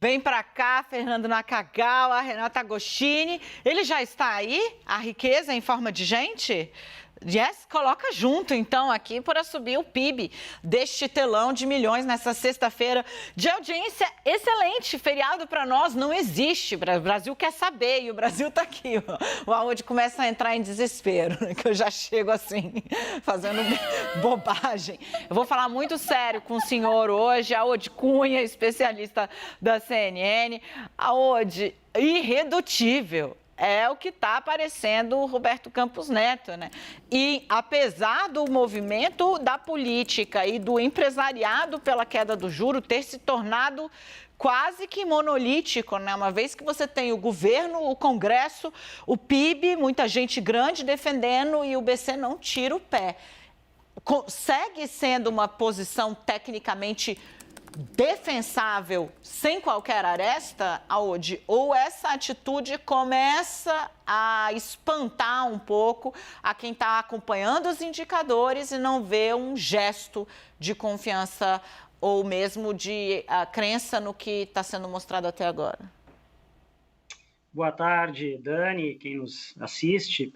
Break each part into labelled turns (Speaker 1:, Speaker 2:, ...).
Speaker 1: Vem para cá, Fernando Nakagawa, Renata Agostini. Ele já está aí? A riqueza em forma de gente? Yes, coloca junto, então, aqui para subir o PIB deste telão de milhões nessa sexta-feira de audiência excelente. Feriado para nós não existe. O Brasil quer saber e o Brasil está aqui. O Audi começa a entrar em desespero, que eu já chego assim, fazendo bobagem. Eu vou falar muito sério com o senhor hoje, Audi Cunha, especialista da CNN. Audi, irredutível. É o que está aparecendo o Roberto Campos Neto, né? E apesar do movimento da política e do empresariado pela queda do juro ter se tornado quase que monolítico, né? Uma vez que você tem o governo, o Congresso, o PIB, muita gente grande defendendo e o BC não tira o pé. Segue sendo uma posição tecnicamente defensável sem qualquer aresta, Audi, ou essa atitude começa a espantar um pouco a quem está acompanhando os indicadores e não vê um gesto de confiança ou mesmo de crença no que está sendo mostrado até agora?
Speaker 2: Boa tarde, Dani, quem nos assiste.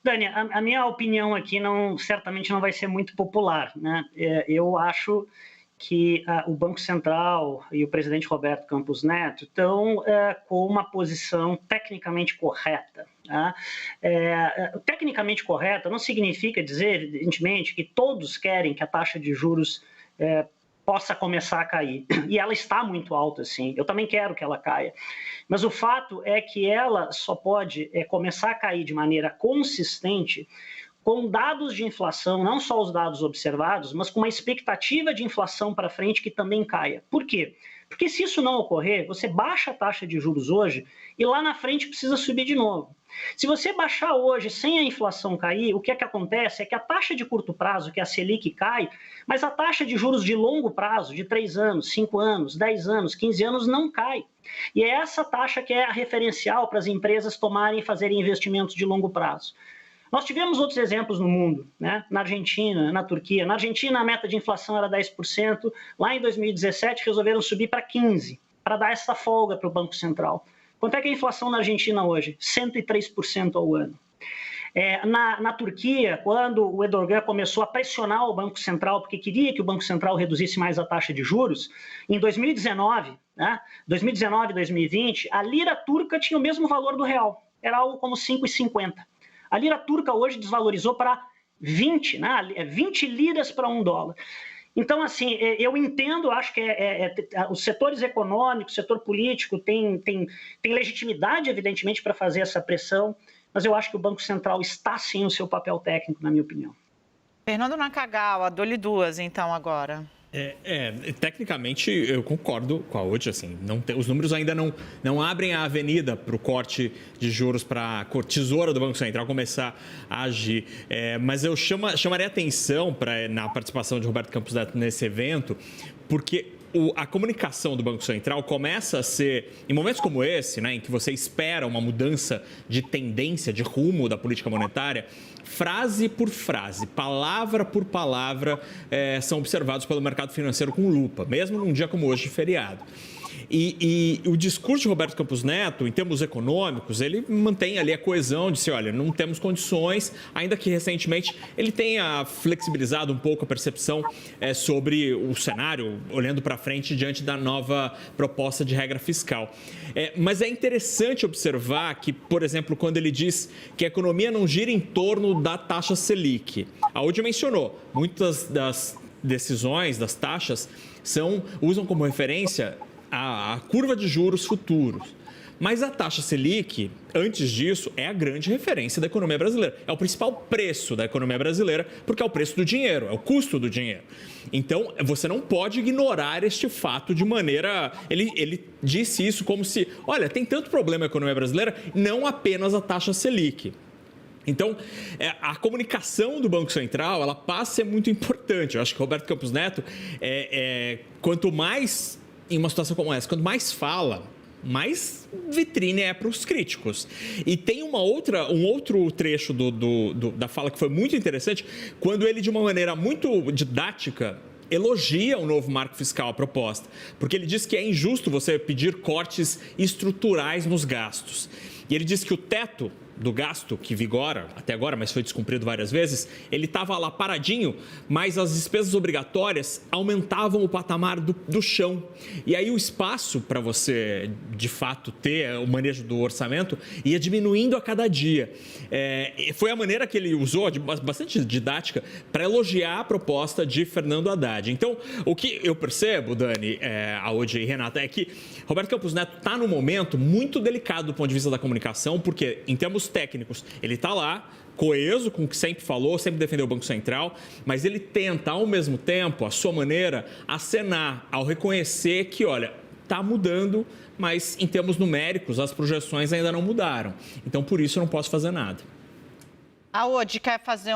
Speaker 2: Dani, a minha opinião aqui certamente não vai ser muito popular, né? Eu acho que o Banco Central e o presidente Roberto Campos Neto estão com uma posição tecnicamente correta. Tá? Tecnicamente correta não significa dizer, evidentemente, que todos querem que a taxa de juros possa começar a cair. E ela está muito alta, sim. Eu também quero que ela caia. Mas o fato é que ela só pode começar a cair de maneira consistente com dados de inflação, não só os dados observados, mas com uma expectativa de inflação para frente que também caia. Por quê? Porque se isso não ocorrer, você baixa a taxa de juros hoje e lá na frente precisa subir de novo. Se você baixar hoje sem a inflação cair, o que é que acontece? É que a taxa de curto prazo, que é a Selic, cai, mas a taxa de juros de longo prazo, de 3 anos, 5 anos, 10 anos, 15 anos, não cai. E é essa taxa que é a referencial para as empresas tomarem e fazerem investimentos de longo prazo. Nós tivemos outros exemplos no mundo, né? Na Argentina, na Turquia. Na Argentina, a meta de inflação era 10%. Lá em 2017, resolveram subir para 15%, para dar essa folga para o Banco Central. Quanto é que é a inflação na Argentina hoje? 103% ao ano. Na Turquia, quando o Erdogan começou a pressionar o Banco Central, porque queria que o Banco Central reduzisse mais a taxa de juros, em 2019, né? 2019 e 2020, a lira turca tinha o mesmo valor do real. Era algo como 5,50. A lira turca hoje desvalorizou para 20, né? 20 liras para $1. Então, assim, eu entendo, acho que os setores econômicos, o setor político tem legitimidade, evidentemente, para fazer essa pressão, mas eu acho que o Banco Central está, sim, no seu papel técnico, na minha opinião.
Speaker 1: Fernando Nakagawa, dou-lhe duas, então, agora.
Speaker 3: Tecnicamente, eu concordo com a Audi, assim, os números ainda não abrem a avenida para o corte de juros para a tesoura do Banco Central começar a agir. Mas eu chamaria atenção na participação de Roberto Campos Neto nesse evento, porque a comunicação do Banco Central começa a ser, em momentos como esse, né, em que você espera uma mudança de tendência, de rumo da política monetária, frase por frase, palavra por palavra, são observados pelo mercado financeiro com lupa, mesmo num dia como hoje de feriado. E o discurso de Roberto Campos Neto, em termos econômicos, ele mantém ali a coesão de dizer, olha, não temos condições, ainda que recentemente ele tenha flexibilizado um pouco a percepção sobre o cenário, olhando para frente diante da nova proposta de regra fiscal. Mas é interessante observar que, por exemplo, quando ele diz que a economia não gira em torno da taxa Selic, a Audi mencionou, muitas das decisões, das taxas, usam como referência a curva de juros futuros. Mas a taxa Selic, antes disso, é a grande referência da economia brasileira. É o principal preço da economia brasileira, porque é o preço do dinheiro, é o custo do dinheiro. Então, você não pode ignorar este fato de maneira... Ele disse isso como se, olha, tem tanto problema na economia brasileira, não apenas a taxa Selic. Então, a comunicação do Banco Central, ela passa a ser muito importante. Eu acho que o Roberto Campos Neto, quanto mais... Em uma situação como essa, quanto mais fala, mais vitrine é para os críticos. E tem um outro trecho da fala que foi muito interessante, quando ele, de uma maneira muito didática, elogia o novo marco fiscal, a proposta, porque ele diz que é injusto você pedir cortes estruturais nos gastos. E ele diz que o teto do gasto que vigora até agora, mas foi descumprido várias vezes, ele estava lá paradinho, mas as despesas obrigatórias aumentavam o patamar do chão. E aí o espaço para você, de fato, ter o manejo do orçamento ia diminuindo a cada dia. Foi a maneira que ele usou, bastante didática, para elogiar a proposta de Fernando Haddad. Então, o que eu percebo, Dani, Aode e Renata, é que Roberto Campos Neto está num momento muito delicado do ponto de vista da comunicação, porque, em termos técnicos, ele está lá, coeso com o que sempre falou, sempre defendeu o Banco Central, mas ele tenta, ao mesmo tempo, à sua maneira, acenar ao reconhecer que, olha, está mudando, mas em termos numéricos, as projeções ainda não mudaram. Então, por isso, eu não posso fazer nada.
Speaker 1: Aode, quer fazer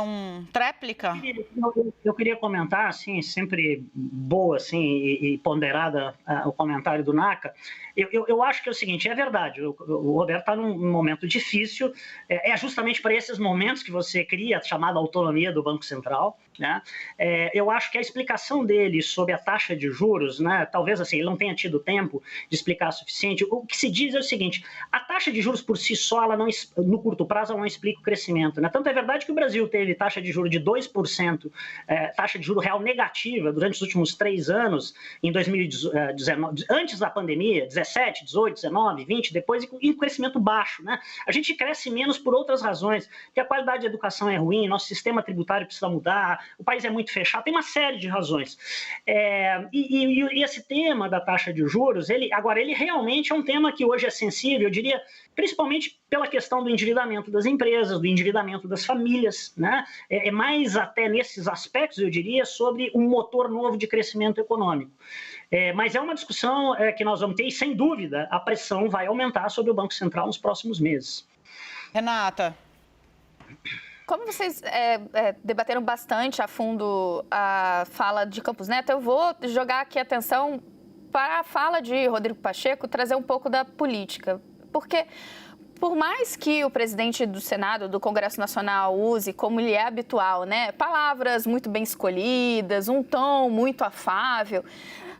Speaker 1: tréplica?
Speaker 2: Eu queria comentar, assim, sempre boa assim, e ponderada o comentário do Naka. Eu acho que é o seguinte, é verdade, o Roberto está num momento difícil, é justamente para esses momentos que você cria a chamada autonomia do Banco Central, né? Eu acho que a explicação dele sobre a taxa de juros, né, talvez assim, ele não tenha tido tempo de explicar o suficiente. O que se diz é o seguinte, a taxa de juros por si só, ela não, no curto prazo, ela não explica o crescimento, né? Tanto é verdade que o Brasil teve taxa de juros de 2%, taxa de juros real negativa durante os últimos 3 anos, em 2019, antes da pandemia, 17, 18, 19, 20, depois, e um crescimento baixo, né? A gente cresce menos por outras razões, porque a qualidade da educação é ruim, nosso sistema tributário precisa mudar, o país é muito fechado, tem uma série de razões. E esse tema da taxa de juros, ele realmente é um tema que hoje é sensível, eu diria, principalmente pela questão do endividamento das empresas, do endividamento das famílias, né? Mais até nesses aspectos, eu diria, sobre um motor novo de crescimento econômico. Mas é uma discussão que nós vamos ter e, sem dúvida, a pressão vai aumentar sobre o Banco Central nos próximos meses.
Speaker 1: Renata.
Speaker 4: Como vocês debateram bastante a fundo a fala de Campos Neto, eu vou jogar aqui atenção para a fala de Rodrigo Pacheco, trazer um pouco da política. Porque, por mais que o presidente do Senado, do Congresso Nacional, use, como lhe é habitual, né, palavras muito bem escolhidas, um tom muito afável,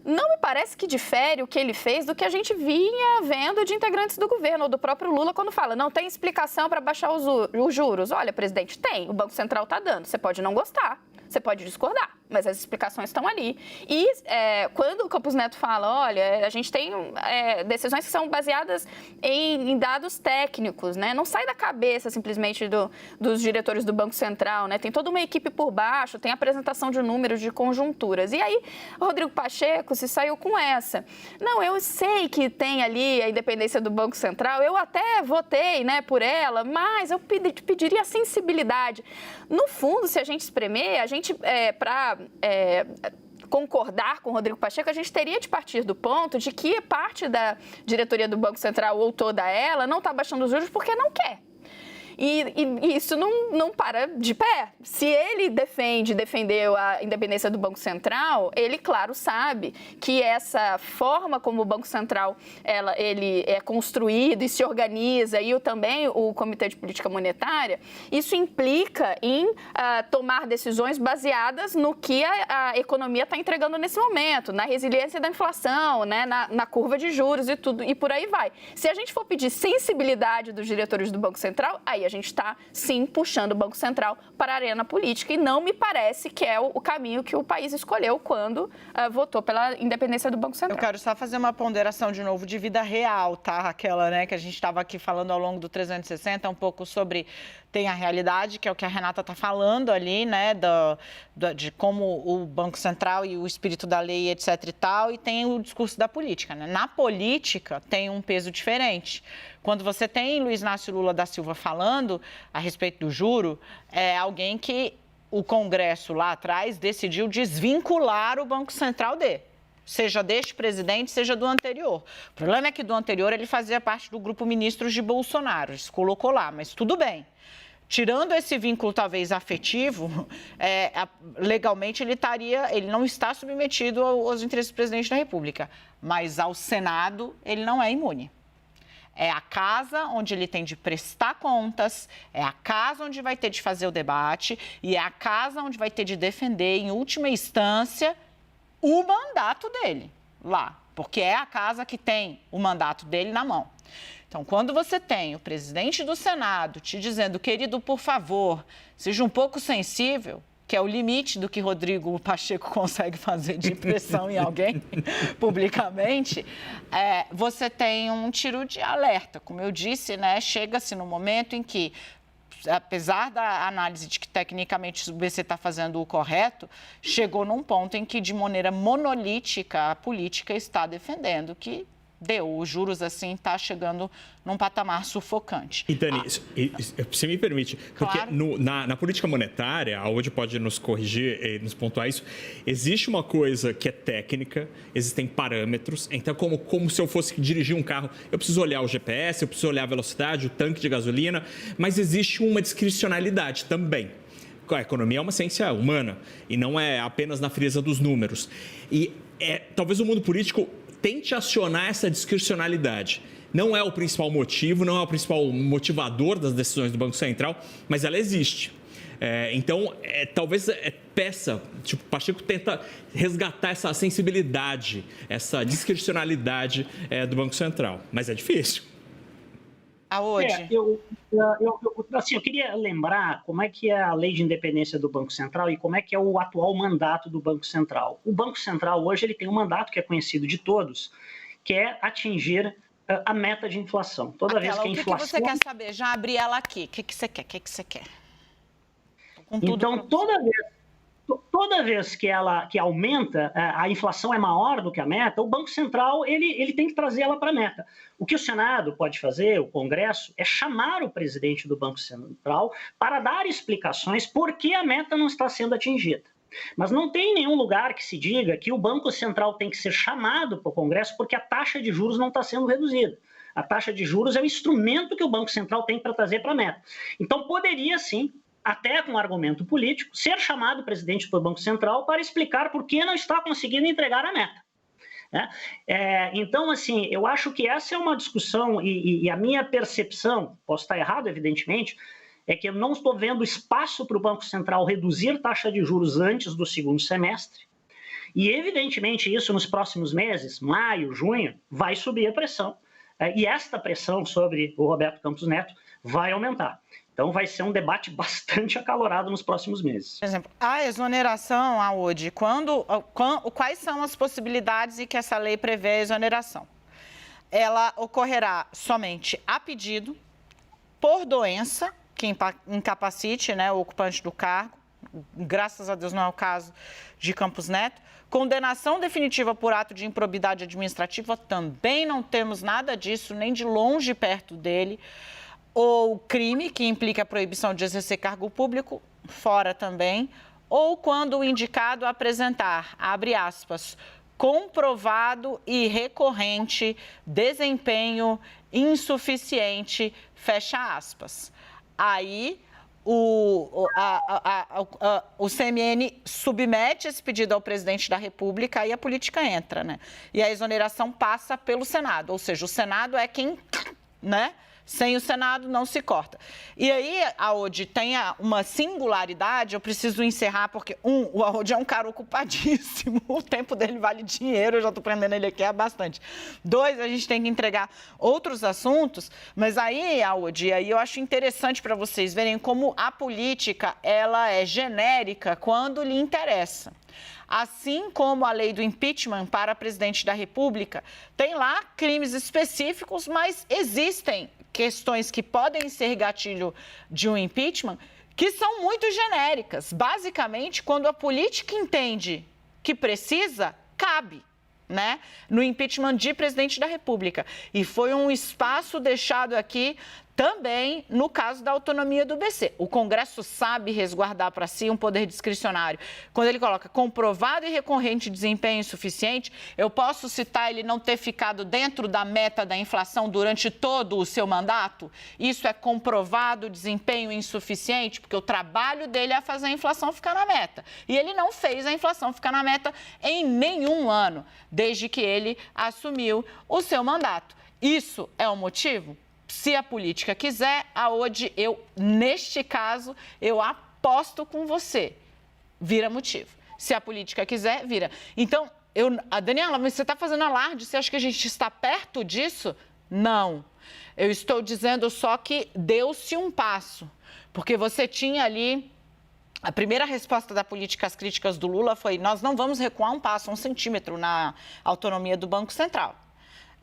Speaker 4: não me parece que difere o que ele fez do que a gente vinha vendo de integrantes do governo, ou do próprio Lula, quando fala, não tem explicação para baixar os juros. Olha, presidente, tem, o Banco Central está dando, você pode não gostar, você pode discordar, mas as explicações estão ali. E quando o Campos Neto fala, olha, a gente tem decisões que são baseadas em dados técnicos, né? Não sai da cabeça simplesmente dos diretores do Banco Central, né? Tem toda uma equipe por baixo, tem apresentação de números, de conjunturas. E aí, o Rodrigo Pacheco se saiu com essa. Não, eu sei que tem ali a independência do Banco Central, eu até votei, né, por ela, mas eu pediria sensibilidade. No fundo, se a gente espremer, a gente, para concordar com o Rodrigo Pacheco, a gente teria de partir do ponto de que parte da diretoria do Banco Central, ou toda ela, não está baixando os juros porque não quer. E isso não para de pé. Se ele defendeu a independência do Banco Central, ele, claro, sabe que essa forma como o Banco Central ele é construído e se organiza, e também o Comitê de Política Monetária, isso implica em tomar decisões baseadas no que a economia está entregando nesse momento, na resiliência da inflação, né, na curva de juros e tudo, e por aí vai. Se a gente for pedir sensibilidade dos diretores do Banco Central, aí a gente está, sim, puxando o Banco Central para a arena política, e não me parece que é o caminho que o país escolheu quando votou pela independência do Banco Central.
Speaker 1: Eu quero só fazer uma ponderação de novo de vida real, tá? Aquela, né, que a gente estava aqui falando ao longo do 360, um pouco sobre... Tem a realidade, que é o que a Renata está falando ali, né, de como o Banco Central e o espírito da lei, etc e tal, e tem o discurso da política, né? Na política tem um peso diferente. Quando você tem Luiz Inácio Lula da Silva falando a respeito do juro, é alguém que o Congresso lá atrás decidiu desvincular o Banco Central seja deste presidente, seja do anterior. O problema é que do anterior ele fazia parte do grupo ministros de Bolsonaro, ele se colocou lá, mas tudo bem. Tirando esse vínculo talvez afetivo, legalmente ele não está submetido aos interesses do presidente da República, mas ao Senado ele não é imune. É a casa onde ele tem de prestar contas, é a casa onde vai ter de fazer o debate e é a casa onde vai ter de defender, em última instância, o mandato dele lá, porque é a casa que tem o mandato dele na mão. Então, quando você tem o presidente do Senado te dizendo, querido, por favor, seja um pouco sensível, que é o limite do que Rodrigo Pacheco consegue fazer de pressão em alguém publicamente, você tem um tiro de alerta. Como eu disse, né, chega-se no momento em que, apesar da análise de que tecnicamente o BC está fazendo o correto, chegou num ponto em que, de maneira monolítica, a política está defendendo que os juros assim está chegando num patamar sufocante.
Speaker 3: E Dani, você me permite, porque
Speaker 1: Claro.
Speaker 3: na política monetária, a Ode pode nos corrigir e nos pontuar isso, existe uma coisa que é técnica, existem parâmetros, então como se eu fosse dirigir um carro, eu preciso olhar o GPS, eu preciso olhar a velocidade, o tanque de gasolina, mas existe uma discricionalidade também. A economia é uma ciência humana e não é apenas na frieza dos números. E talvez o mundo político tente acionar essa discricionalidade. Não é o principal motivo, não é o principal motivador das decisões do Banco Central, mas ela existe. Então, talvez peça, tipo, o Pacheco tenta resgatar essa sensibilidade, essa discricionalidade do Banco Central, mas é difícil.
Speaker 1: Aonde?
Speaker 2: Eu queria lembrar como é que é a lei de independência do Banco Central e como é que é o atual mandato do Banco Central. O Banco Central hoje ele tem um mandato que é conhecido de todos, que é atingir a meta de inflação. Toda vez que a inflação...
Speaker 1: O que você quer saber? Já abri ela aqui. O que você quer? O que você quer?
Speaker 2: Então, toda vez que aumenta, a inflação é maior do que a meta, o Banco Central ele tem que trazer ela para a meta. O que o Senado pode fazer, o Congresso, é chamar o presidente do Banco Central para dar explicações por que a meta não está sendo atingida. Mas não tem nenhum lugar que se diga que o Banco Central tem que ser chamado para o Congresso porque a taxa de juros não está sendo reduzida. A taxa de juros é o instrumento que o Banco Central tem para trazer para a meta. Então, poderia sim, até com argumento político, ser chamado o presidente do Banco Central para explicar por que não está conseguindo entregar a meta. Então, assim, eu acho que essa é uma discussão e a minha percepção, posso estar errado, evidentemente, é que eu não estou vendo espaço para o Banco Central reduzir taxa de juros antes do segundo semestre. E, evidentemente, isso nos próximos meses, maio, junho, vai subir a pressão. E esta pressão sobre o Roberto Campos Neto vai aumentar. Então, vai ser um debate bastante acalorado nos próximos meses.
Speaker 1: Por exemplo, a exoneração, Aode, quais são as possibilidades em que essa lei prevê a exoneração? Ela ocorrerá somente a pedido, por doença, que incapacite, né, o ocupante do cargo. Graças a Deus não é o caso de Campos Neto. Condenação definitiva por ato de improbidade administrativa, também não temos nada disso, nem de longe perto dele. Ou crime, que implica a proibição de exercer cargo público, fora também. Ou quando o indicado apresentar, abre aspas, comprovado e recorrente desempenho insuficiente, fecha aspas. Aí o CMN submete esse pedido ao presidente da República e a política entra, né? E a exoneração passa pelo Senado, ou seja, o Senado é quem, né? Sem o Senado não se corta. E aí, Aode, tem uma singularidade, eu preciso encerrar, porque, o Aode é um cara ocupadíssimo, o tempo dele vale dinheiro, eu já estou prendendo ele aqui há bastante. 2, a gente tem que entregar outros assuntos, mas aí, Aode, aí eu acho interessante para vocês verem como a política, ela é genérica quando lhe interessa. Assim como a lei do impeachment para presidente da República, tem lá crimes específicos, mas existem questões que podem ser gatilho de um impeachment que são muito genéricas. Basicamente, quando a política entende que precisa, cabe, né, no impeachment de presidente da República. E foi um espaço deixado aqui também no caso da autonomia do BC. O Congresso sabe resguardar para si um poder discricionário. Quando ele coloca comprovado e recorrente desempenho insuficiente, eu posso citar ele não ter ficado dentro da meta da inflação durante todo o seu mandato? Isso é comprovado desempenho insuficiente, porque o trabalho dele é fazer a inflação ficar na meta. E ele não fez a inflação ficar na meta em nenhum ano, desde que ele assumiu o seu mandato. Isso é o motivo? Se a política quiser, Aode, neste caso, eu aposto com você. Vira motivo. Se a política quiser, vira. Então, Daniela, mas você está fazendo alarde, você acha que a gente está perto disso? Não. Eu estou dizendo só que deu-se um passo, porque você tinha ali... A primeira resposta da política às críticas do Lula foi: nós não vamos recuar um passo, 1 centímetro na autonomia do Banco Central.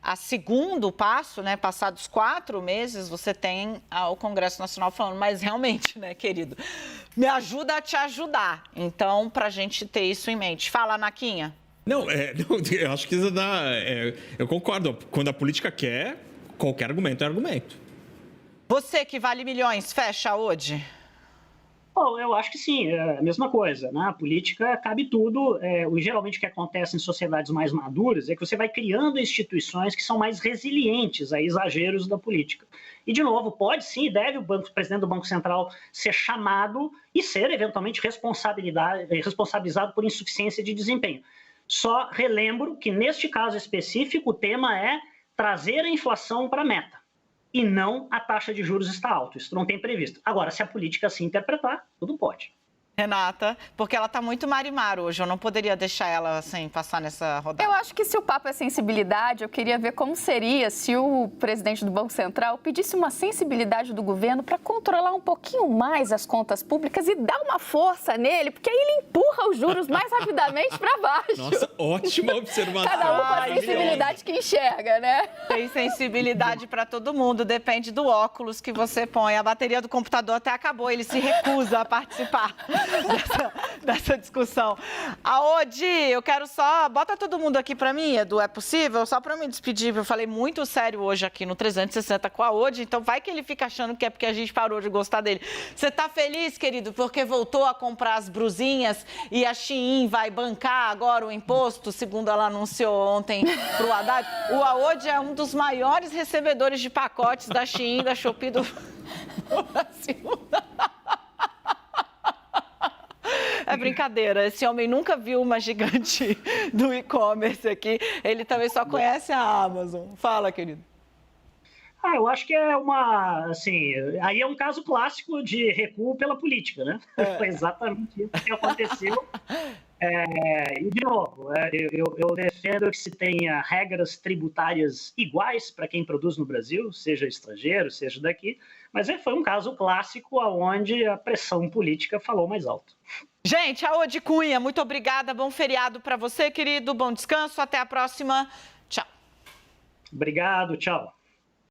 Speaker 1: A segundo passo, né, passados 4 meses, você tem o Congresso Nacional falando, mas realmente, né, querido, me ajuda a te ajudar. Então, para a gente ter isso em mente. Fala, Naquinha.
Speaker 3: Não, eu acho que isso dá. Eu concordo. Quando a política quer, qualquer argumento é argumento.
Speaker 1: Você que vale milhões, fecha hoje?
Speaker 2: Bom, eu acho que sim, é a mesma coisa, né? A política cabe tudo. Geralmente o que acontece em sociedades mais maduras é que você vai criando instituições que são mais resilientes a exageros da política. E, de novo, pode sim, deve o presidente do Banco Central ser chamado e ser, eventualmente, responsabilizado por insuficiência de desempenho. Só relembro que, neste caso específico, o tema é trazer a inflação para a meta. E não a taxa de juros está alta. Isso não tem previsto. Agora, se a política assim interpretar, tudo pode.
Speaker 1: Renata, porque ela está muito marimar hoje, eu não poderia deixar ela sem passar nessa rodada.
Speaker 4: Eu acho que se o papo é sensibilidade, eu queria ver como seria se o presidente do Banco Central pedisse uma sensibilidade do governo para controlar um pouquinho mais as contas públicas e dar uma força nele, porque aí ele empurra os juros mais rapidamente para baixo.
Speaker 3: Nossa, ótima observação.
Speaker 4: Cada um com a sensibilidade que enxerga, né?
Speaker 1: Tem sensibilidade para todo mundo, depende do óculos que você põe. A bateria do computador até acabou, ele se recusa a participar dessa discussão. Aode, eu quero só... Bota todo mundo aqui para mim, Edu, é possível? Só para me despedir, eu falei muito sério hoje aqui no 360 com a Aode, então vai que ele fica achando que é porque a gente parou de gostar dele. Você tá feliz, querido, porque voltou a comprar as brusinhas e a Shein vai bancar agora o imposto, segundo ela anunciou ontem pro Haddad? O Aode é um dos maiores recebedores de pacotes da Shein, da Shopee do Brasil. É brincadeira, esse homem nunca viu uma gigante do e-commerce aqui, ele também só conhece a Amazon. Fala, querido.
Speaker 2: Eu acho que é aí é um caso clássico de recuo pela política, né? Foi exatamente isso que aconteceu. E, de novo, eu defendo que se tenha regras tributárias iguais para quem produz no Brasil, seja estrangeiro, seja daqui, mas foi um caso clássico onde a pressão política falou mais alto.
Speaker 1: Gente, Aode Cunha, muito obrigada, bom feriado para você, querido, bom descanso, até a próxima, tchau.
Speaker 2: Obrigado, tchau.